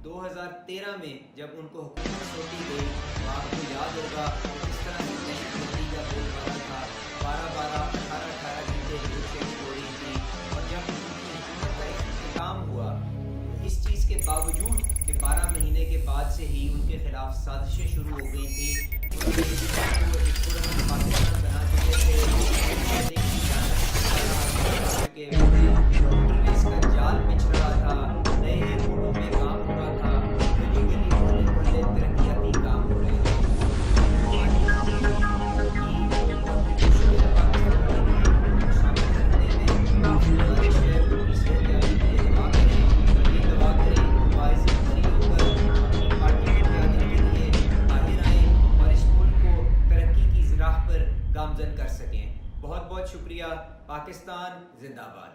2013 में जब उनको हुकूमत सौंपी गई तो आपको याद होगा कि किस तरह से नतीजा बोलबाला था। 12-12, 18-18 घंटे लोड शेडिंग हो रही थी। और जब उनकी हुकूमत का इख्तिताम हुआ तो इस चीज़ के बावजूद कि 12 महीने के बाद से ही उनके खिलाफ साजिशें शुरू हो गई थी, उन्होंने इस बात को एक पुरअमन पाकिस्तान बना चुके थे कि इंटरनेट का जाल बिछ रहा था, नए एयरपोर्टों में काम हो रहा था, गली गली मोहल्ले मोहल्ले तरक्याती काम हो रहे थे। शामिल रखने में गुजारिश है कि सेहतयाबी के लिए दुआ करें और ये दुआ करें कि बाइज़ बरी होकर अपनी पार्टी की क़यादत के लिए आगे आएं और इस मुल्क को तरक्की की राह पर गामज़न कर सकें। बहुत बहुत शुक्रिया। पाकिस्तान जिंदाबाद।